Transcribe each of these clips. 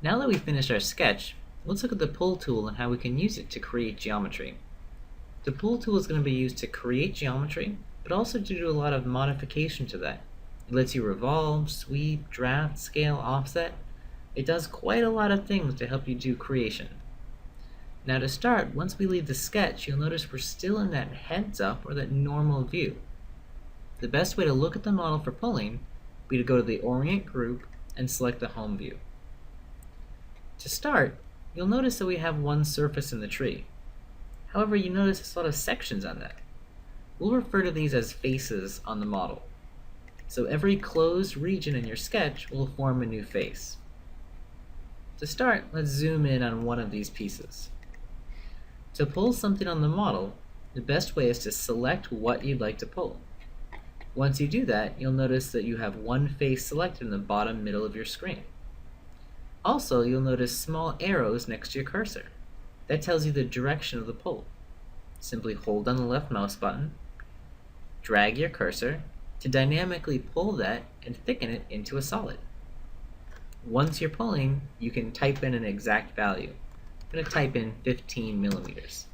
Now that we've finished our sketch, let's look at the pull tool and how we can use it to create geometry. The pull tool is going to be used to create geometry, but also to do a lot of modification to that. It lets you revolve, sweep, draft, scale, offset. It does quite a lot of things to help you do creation. Now to start, once we leave the sketch, you'll notice we're still in that heads up or that normal view. The best way to look at the model for pulling would be to go to the Orient group and select the home view. To start, you'll notice that we have one surface in the tree. However, you notice there's a lot of sections on that. We'll refer to these as faces on the model. So every closed region in your sketch will form a new face. To start, let's zoom in on one of these pieces. To pull something on the model, the best way is to select what you'd like to pull. Once you do that, you'll notice that you have one face selected in the bottom middle of your screen. Also, you'll notice small arrows next to your cursor. That tells you the direction of the pull. Simply hold down the left mouse button, drag your cursor to dynamically pull that and thicken it into a solid. Once you're pulling, you can type in an exact value. I'm going to type in 15 millimeters.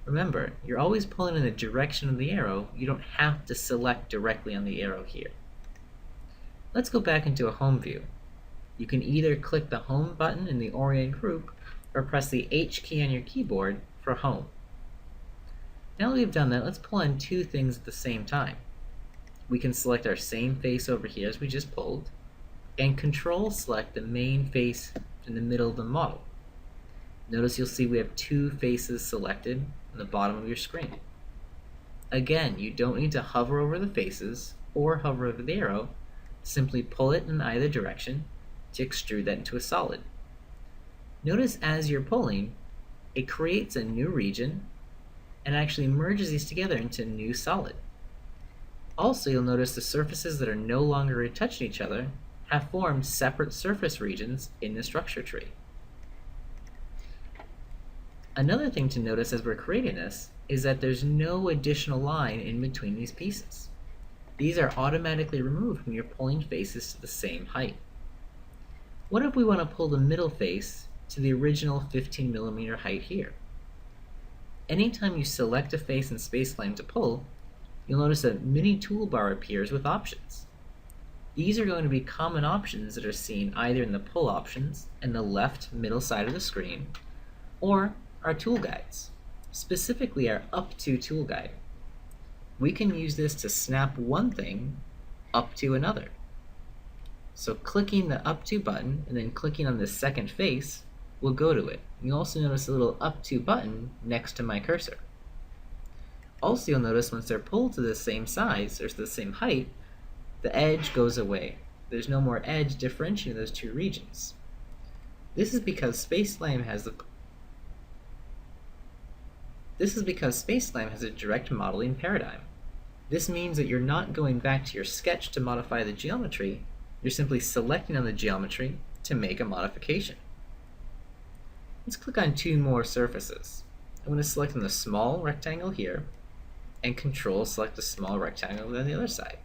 Remember, you're always pulling in the direction of the arrow. You don't have to select directly on the arrow here. Let's go back into a home view. You can either click the home button in the Orient group or press the H key on your keyboard for home. Now that we've done that, let's pull in two things at the same time. We can select our same face over here as we just pulled, and control select the main face in the middle of the model. Notice you'll see we have two faces selected on the bottom of your screen. Again, you don't need to hover over the faces or hover over the arrow. Simply pull it in either direction to extrude that into a solid. Notice as you're pulling, it creates a new region and actually merges these together into a new solid. Also, you'll notice the surfaces that are no longer touching each other have formed separate surface regions in the structure tree. Another thing to notice as we're creating this is that there's no additional line in between these pieces. These are automatically removed when you're pulling faces to the same height. What if we want to pull the middle face to the original 15 millimeter height here? Anytime you select a face in SpaceClaim to pull, you'll notice a mini toolbar appears with options. These are going to be common options that are seen either in the pull options in the left middle side of the screen, or our tool guides, specifically our up to tool guide. We can use this to snap one thing up to another. So clicking the up to button and then clicking on the second face will go to it. You'll also notice a little up to button next to my cursor. Also, you'll notice once they're pulled to the same size or the same height, the edge goes away. There's no more edge differentiating those two regions. This is because SpaceClaim has a direct modeling paradigm. This means that you're not going back to your sketch to modify the geometry, you're simply selecting on the geometry to make a modification. Let's click on two more surfaces. I'm going to select on the small rectangle here, and Control select the small rectangle on the other side.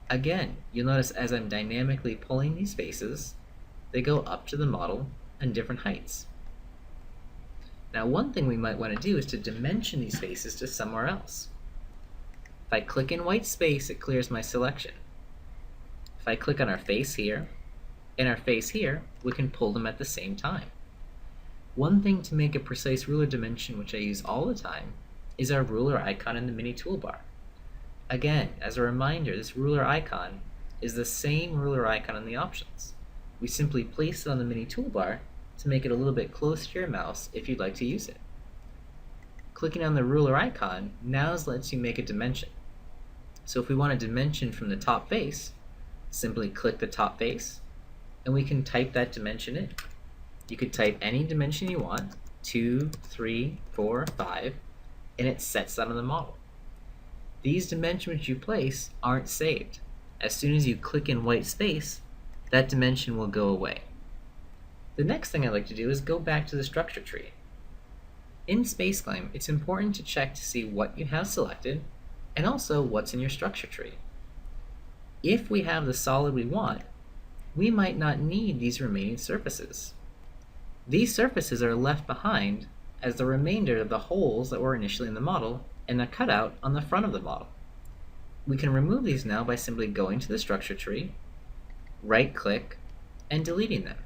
Again, you'll notice as I'm dynamically pulling these faces, they go up to the model in different heights. Now one thing we might want to do is to dimension these faces to somewhere else. If I click in white space, it clears my selection. If I click on our face here, and our face here, we can pull them at the same time. One thing to make a precise ruler dimension, which I use all the time, is our ruler icon in the mini toolbar. Again, as a reminder, this ruler icon is the same ruler icon in the options. We simply place it on the mini toolbar to make it a little bit closer to your mouse if you'd like to use it. Clicking on the ruler icon now lets you make a dimension. So if we want a dimension from the top face, simply click the top face, and we can type that dimension in. You could type any dimension you want, 2, 3, 4, 5, and it sets that on the model. These dimensions you place aren't saved. As soon as you click in white space, that dimension will go away. The next thing I like to do is go back to the structure tree. In SpaceClaim, it's important to check to see what you have selected and also what's in your structure tree. If we have the solid we want, we might not need these remaining surfaces. These surfaces are left behind as the remainder of the holes that were initially in the model and a cutout on the front of the model. We can remove these now by simply going to the structure tree, right-click, and deleting them.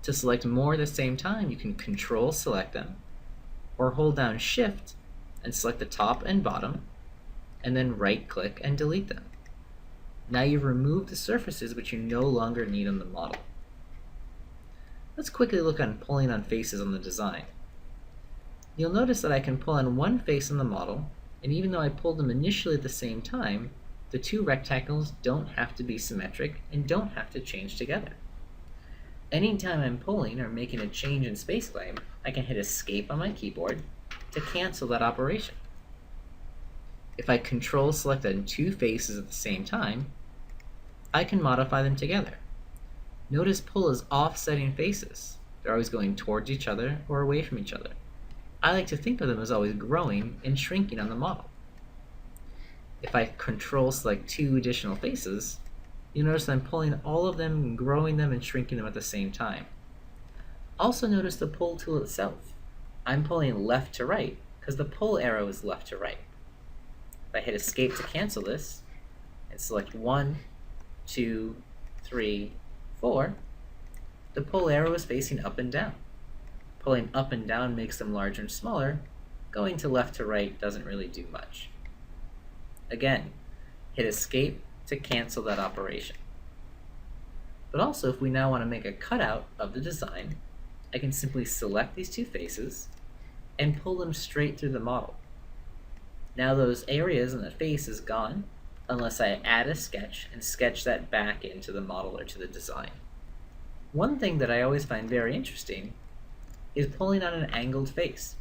To select more at the same time, you can Control-select them, or hold down Shift and select the top and bottom, and then right-click and delete them. Now you've removed the surfaces which you no longer need on the model. Let's quickly look at pulling on faces on the design. You'll notice that I can pull on one face on the model, and even though I pulled them initially at the same time, the two rectangles don't have to be symmetric and don't have to change together. Anytime I'm pulling or making a change in SpaceClaim, I can hit Escape on my keyboard to cancel that operation. If I Control-select on two faces at the same time, I can modify them together. Notice pull is offsetting faces. They're always going towards each other or away from each other. I like to think of them as always growing and shrinking on the model. If I Control-select two additional faces, you'll notice I'm pulling all of them and growing them and shrinking them at the same time. Also notice the pull tool itself. I'm pulling left to right because the pull arrow is left to right. If I hit Escape to cancel this and select 1, 2, 3, 4, the pull arrow is facing up and down. Pulling up and down makes them larger and smaller. Going to left to right doesn't really do much. Again, hit Escape to cancel that operation. But also, if we now want to make a cutout of the design, I can simply select these two faces and pull them straight through the model. Now those areas in the face is gone, unless I add a sketch and sketch that back into the model or to the design. One thing that I always find very interesting is pulling on an angled face.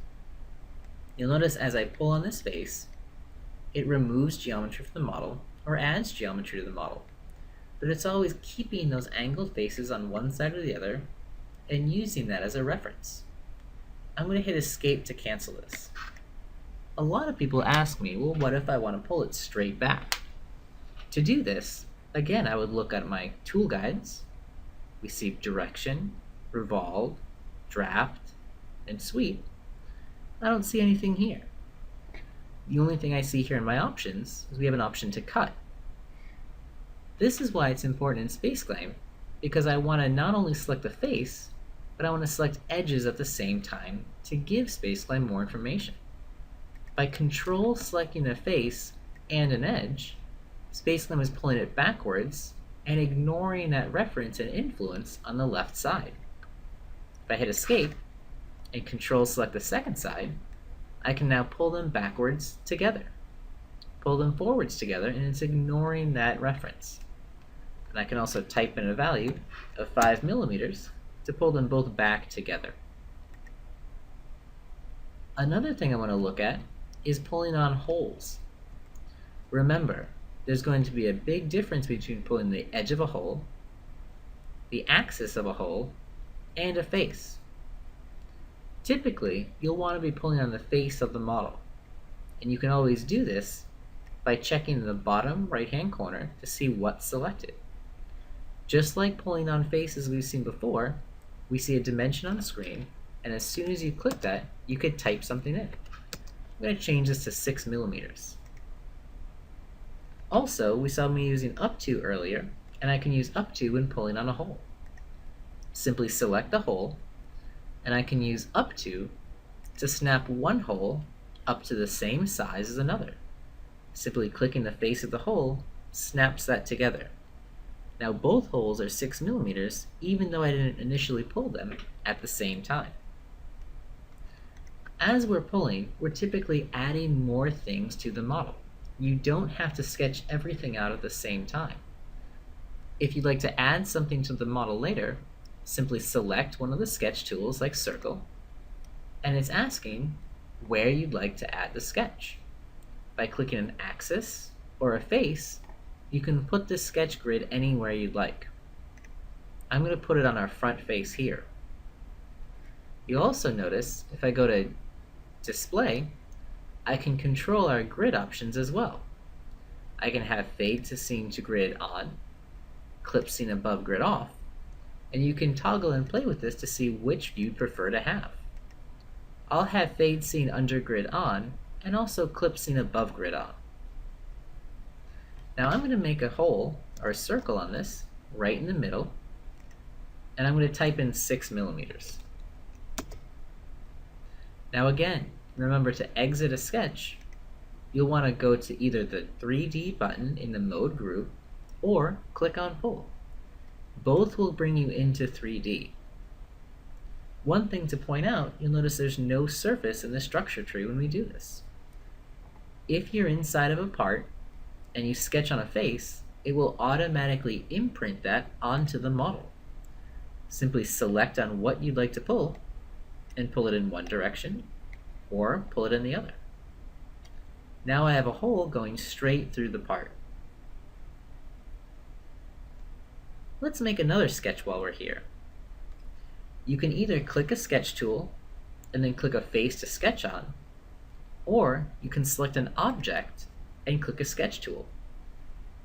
You'll notice as I pull on this face, it removes geometry from the model or adds geometry to the model, but it's always keeping those angled faces on one side or the other and using that as a reference. I'm going to hit Escape to cancel this. A lot of people ask me, well, what if I want to pull it straight back? To do this, again, I would look at my tool guides. We see Direction, Revolve, Draft, and Sweep. I don't see anything here. The only thing I see here in my options is we have an option to cut. This is why it's important in SpaceClaim, because I want to not only select the face, but I want to select edges at the same time to give SpaceClaim more information. By Control-selecting a face and an edge, SpaceClaim is pulling it backwards and ignoring that reference and influence on the left side. If I hit Escape and Control-select the second side, I can now pull them backwards together, pull them forwards together, and it's ignoring that reference. And I can also type in a value of 5 millimeters to pull them both back together. Another thing I want to look at is pulling on holes. Remember, there's going to be a big difference between pulling the edge of a hole, the axis of a hole, and a face. Typically, you'll want to be pulling on the face of the model, and you can always do this by checking the bottom right-hand corner to see what's selected. Just like pulling on faces we've seen before, we see a dimension on the screen, and as soon as you click that, you could type something in. I'm going to change this to 6 millimeters. Also, we saw me using up to earlier, and I can use up to when pulling on a hole. Simply select the hole, and I can use up to snap one hole up to the same size as another. Simply clicking the face of the hole snaps that together. Now both holes are 6 millimeters, even though I didn't initially pull them at the same time. As we're pulling, we're typically adding more things to the model. You don't have to sketch everything out at the same time. If you'd like to add something to the model later, simply select one of the sketch tools like Circle, and it's asking where you'd like to add the sketch. By clicking an axis or a face, you can put this sketch grid anywhere you'd like. I'm going to put it on our front face here. You'll also notice if I go to Display, I can control our grid options as well. I can have Fade to Scene to Grid on, clip scene above grid off, and you can toggle and play with this to see which you'd prefer to have. I'll have fade scene under grid on, and also clip scene above grid on. Now I'm going to make a hole, or a circle on this, right in the middle, and I'm going to type in 6 millimeters. Now again, remember to exit a sketch, you'll want to go to either the 3D button in the mode group, or click on pull. Both will bring you into 3D. One thing to point out, you'll notice there's no surface in the structure tree when we do this. If you're inside of a part and you sketch on a face, it will automatically imprint that onto the model. Simply select on what you'd like to pull and pull it in one direction or pull it in the other. Now I have a hole going straight through the part. Let's make another sketch while we're here. You can either click a sketch tool and then click a face to sketch on, or you can select an object and click a sketch tool.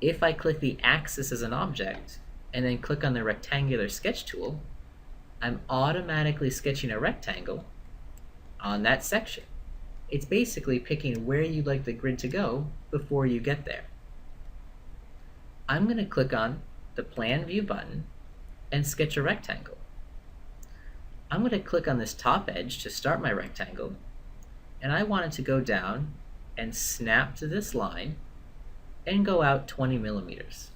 If I click the axis as an object and then click on the rectangular sketch tool, I'm automatically sketching a rectangle on that section. It's basically picking where you'd like the grid to go before you get there. I'm going to click on the Plan View button and sketch a rectangle. I'm going to click on this top edge to start my rectangle, and I want it to go down and snap to this line and go out 20 millimeters.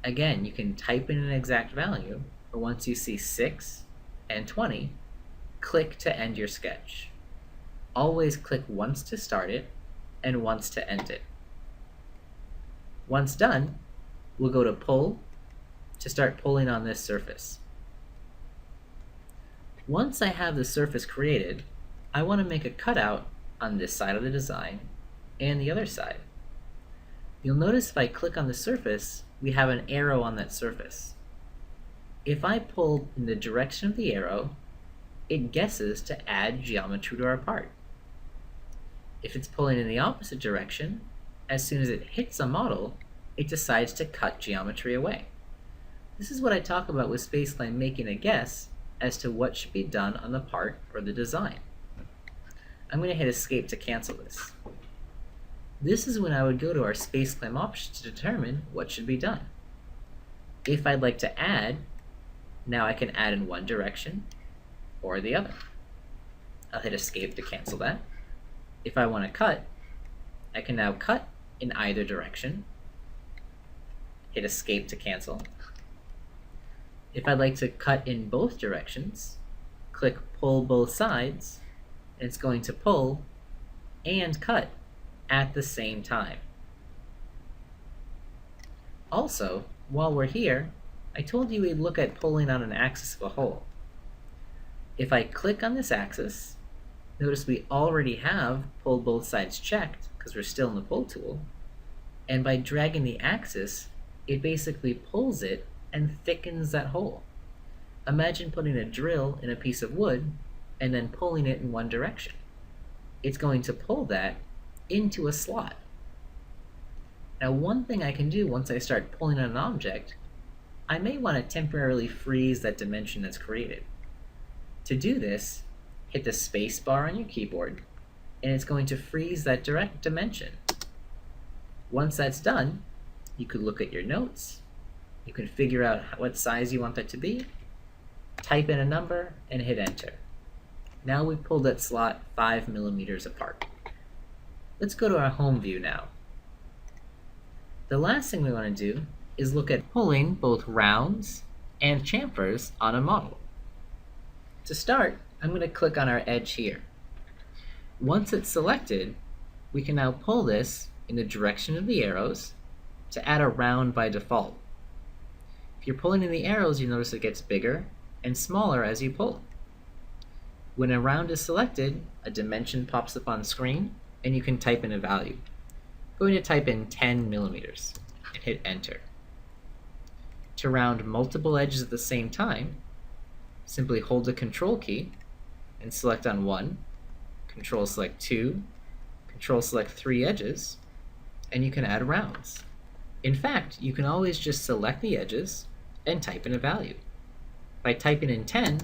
Again, you can type in an exact value, or once you see 6 and 20, click to end your sketch. Always click once to start it and once to end it. Once done, we'll go to Pull to start pulling on this surface. Once I have the surface created, I want to make a cutout on this side of the design and the other side. You'll notice if I click on the surface, we have an arrow on that surface. If I pull in the direction of the arrow, it guesses to add geometry to our part. If it's pulling in the opposite direction, as soon as it hits a model, it decides to cut geometry away. This is what I talk about with SpaceClaim making a guess as to what should be done on the part or the design. I'm going to hit Escape to cancel this. This is when I would go to our SpaceClaim options to determine what should be done. If I'd like to add, now I can add in one direction or the other. I'll hit Escape to cancel that. If I want to cut, I can now cut in either direction. Hit Escape to cancel. If I'd like to cut in both directions, click Pull Both Sides, and it's going to pull and cut at the same time. Also, while we're here, I told you we'd look at pulling on an axis of a hole. If I click on this axis, notice we already have Pull Both Sides checked because we're still in the Pull tool, and by dragging the axis, it basically pulls it and thickens that hole. Imagine putting a drill in a piece of wood and then pulling it in one direction. It's going to pull that into a slot. Now, one thing I can do once I start pulling on an object, I may want to temporarily freeze that dimension that's created. To do this, hit the space bar on your keyboard, and it's going to freeze that direct dimension. Once that's done, you could look at your notes, you can figure out what size you want that to be, type in a number, and hit enter. Now we've pulled that slot 5 millimeters apart. Let's go to our home view now. The last thing we want to do is look at pulling both rounds and chamfers on a model. To start, I'm going to click on our edge here. Once it's selected, we can now pull this in the direction of the arrows to add a round by default. If you're pulling in the arrows, you notice it gets bigger and smaller as you pull. When a round is selected, a dimension pops up on screen and you can type in a value. I'm going to type in 10 millimeters and hit enter. To round multiple edges at the same time, simply hold the Control key and select on one, Control select two, Control select three edges, and you can add rounds. In fact, you can always just select the edges and type in a value. By typing in 10,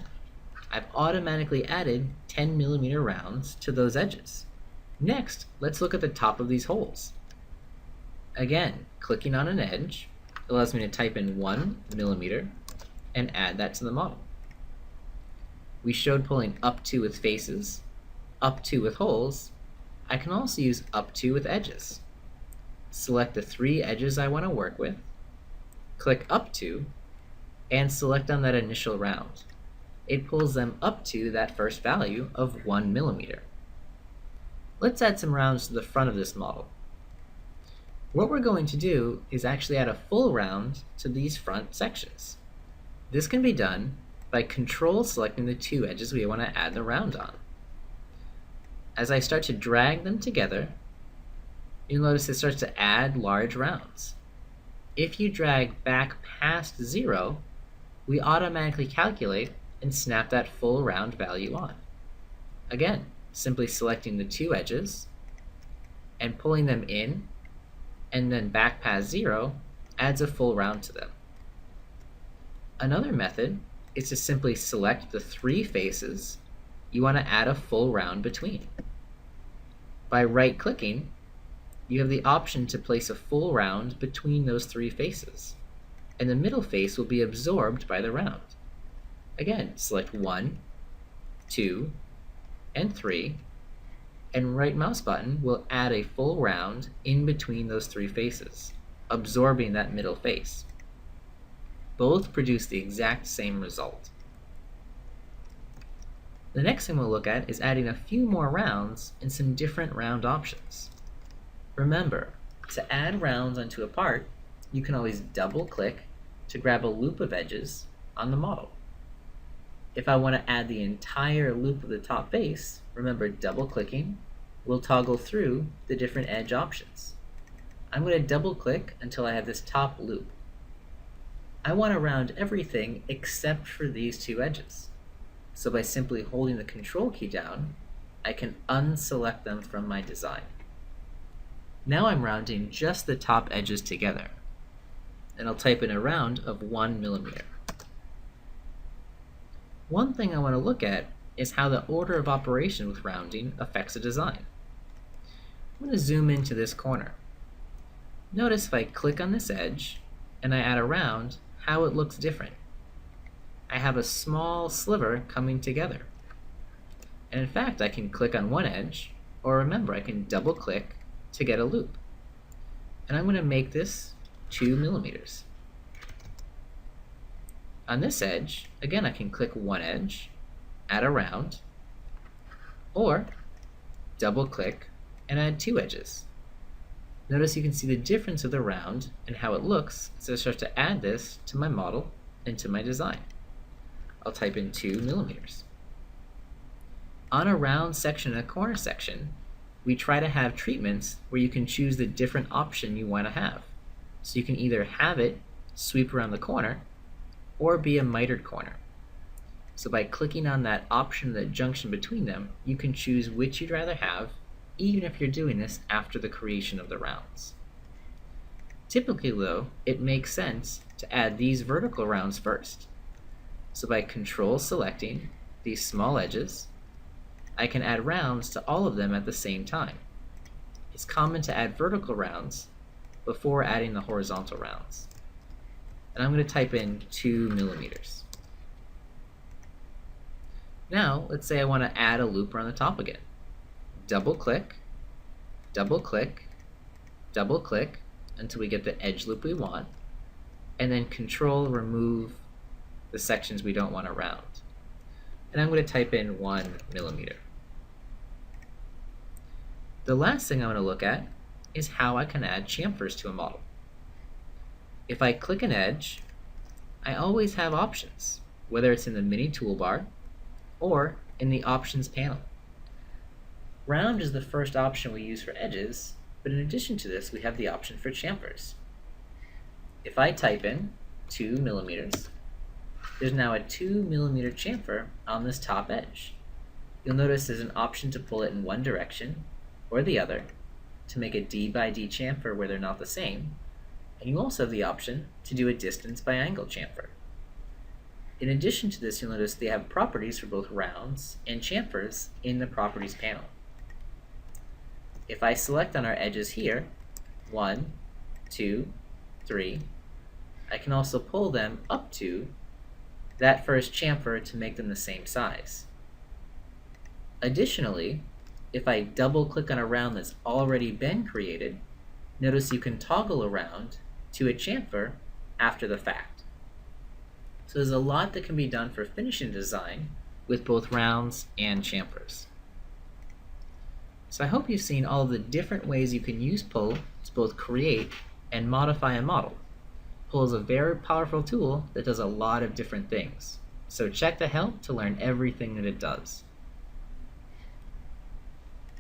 I've automatically added 10mm rounds to those edges. Next, let's look at the top of these holes. Again, clicking on an edge allows me to type in 1mm and add that to the model. We showed pulling up to with faces, up to with holes. I can also use up to with edges. Select the 3 edges I want to work with, click up to, and select on that initial round. It pulls them up to that first value of 1mm. Let's add some rounds to the front of this model. What we're going to do is actually add a full round to these front sections. This can be done by control selecting the 2 edges we want to add the round on. As I start to drag them together, you'll notice it starts to add large rounds. If you drag back past 0, we automatically calculate and snap that full round value on. Again, simply selecting the 2 edges and pulling them in and then back past 0 adds a full round to them. Another method is to simply select the 3 faces you want to add a full round between. By right-clicking, you have the option to place a full round between those 3 faces, and the middle face will be absorbed by the round. Again, select 1, 2, and 3, and right mouse button will add a full round in between those 3 faces, absorbing that middle face. Both produce the exact same result. The next thing we'll look at is adding a few more rounds and some different round options. Remember, to add rounds onto a part, you can always double-click to grab a loop of edges on the model. If I want to add the entire loop of the top face, remember double-clicking will toggle through the different edge options. I'm going to double-click until I have this top loop. I want to round everything except for these 2 edges. So by simply holding the Control key down, I can unselect them from my design. Now I'm rounding just the top edges together, and I'll type in a round of 1mm. One thing I want to look at is how the order of operation with rounding affects a design. I'm going to zoom into this corner. Notice if I click on this edge and I add a round, how it looks different. I have a small sliver coming together. And in fact, I can click on one edge, or remember, I can double click to get a loop. And I'm going to make this 2mm. On this edge, again, I can click one edge, add a round, or double click and add 2 edges. Notice you can see the difference of the round and how it looks as I start to add this to my model and to my design. I'll type in 2mm. On a round section and a corner section, we try to have treatments where you can choose the different option you want to have. So you can either have it sweep around the corner or be a mitered corner. So by clicking on that option, the junction between them, you can choose which you'd rather have, even if you're doing this after the creation of the rounds. Typically though, it makes sense to add these vertical rounds first. So by control selecting these small edges, I can add rounds to all of them at the same time. It's common to add vertical rounds before adding the horizontal rounds. And I'm going to type in 2mm. Now, let's say I want to add a loop around the top again. Double click, double click, double click until we get the edge loop we want, and then control remove the sections we don't want to round. And I'm going to type in 1mm. The last thing I want to look at is how I can add chamfers to a model. If I click an edge, I always have options, whether it's in the mini toolbar or in the options panel. Round is the first option we use for edges, but in addition to this, we have the option for chamfers. If I type in 2mm, there's now a 2mm chamfer on this top edge. You'll notice there's an option to pull it in one direction or the other to make a D by D chamfer where they're not the same, And you also have the option to do a distance by angle chamfer. In addition to this, you'll notice they have properties for both rounds and chamfers in the Properties panel. If I select on our edges here, 1, 2, 3, I can also pull them up to that first chamfer to make them the same size. Additionally, if I double click on a round that's already been created, notice you can toggle around to a chamfer after the fact. So there's a lot that can be done for finishing design with both rounds and chamfers. So I hope you've seen all of the different ways you can use pull to both create and modify a model. Pull is a very powerful tool that does a lot of different things. So check the help to learn everything that it does.